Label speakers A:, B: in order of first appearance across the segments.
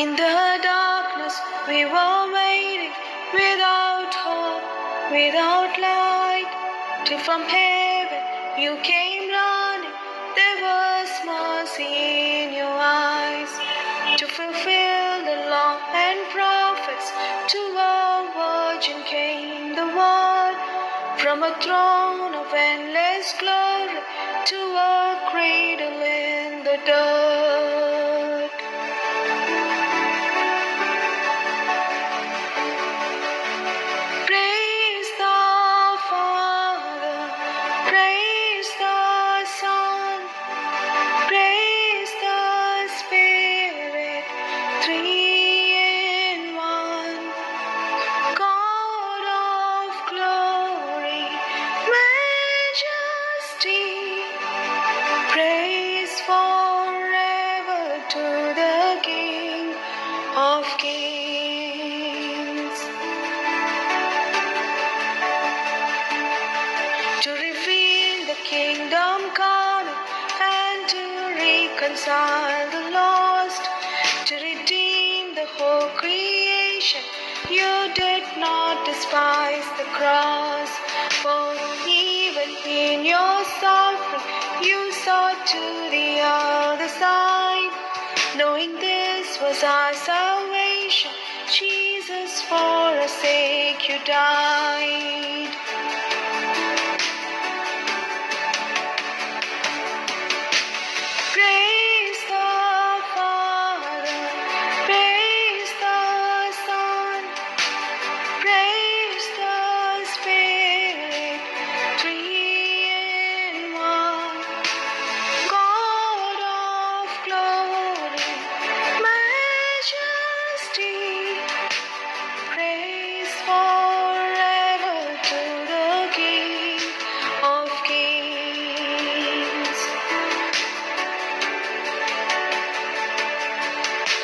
A: In the darkness we were waiting, without hope, without light, till from heaven you came running. There was mercy in your eyes, to fulfill the law and prophets. To a virgin came the word, from a throne of endless glory to a cradle in the dirt. Praise the Father, praise the Son, praise the Spirit, three in one. God of glory, majesty, praise forever to the King of Kings. To reveal the kingdom coming and to reconcile the lost, to redeem the whole creation, you did not despise the cross. For even in your suffering you saw to the other side, knowing this was our salvation. Jesus, for our sake you died. Praise the Father, praise the Son, praise the Spirit, three in one. God of glory, majesty, praise forever to the King of Kings.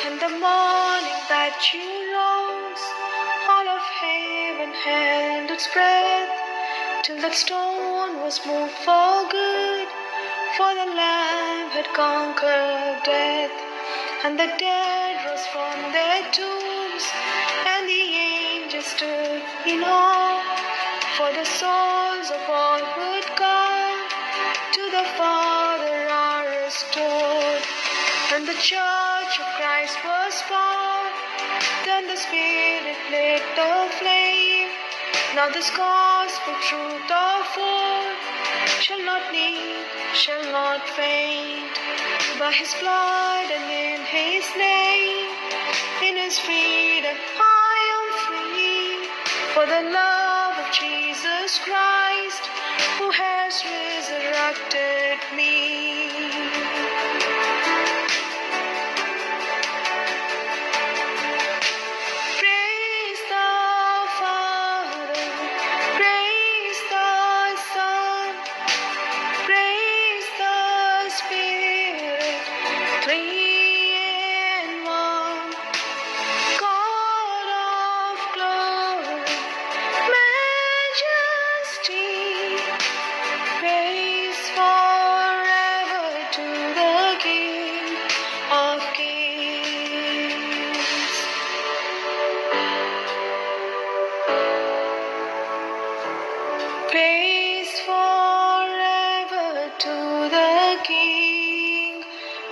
A: In the morning that you rose, all of heaven held its breath, till that stone was moved for good, for the Lamb had conquered death. And the dead rose from their tombs, and the angels stood in awe, for the souls of all would come to the Father are restored. And the church of Christ was born, then the Spirit lit the flame. Now this gospel truth of old shall not need, shall not faint. By His blood and in His name, in His freedom I am free. For the love of Jesus Christ, who has resurrected me. Praise the Father, praise the Son, praise the Spirit, three in one. God of glory, majesty, praise forever to the King of Kings. Praise forever to the King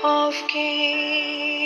A: of Kings.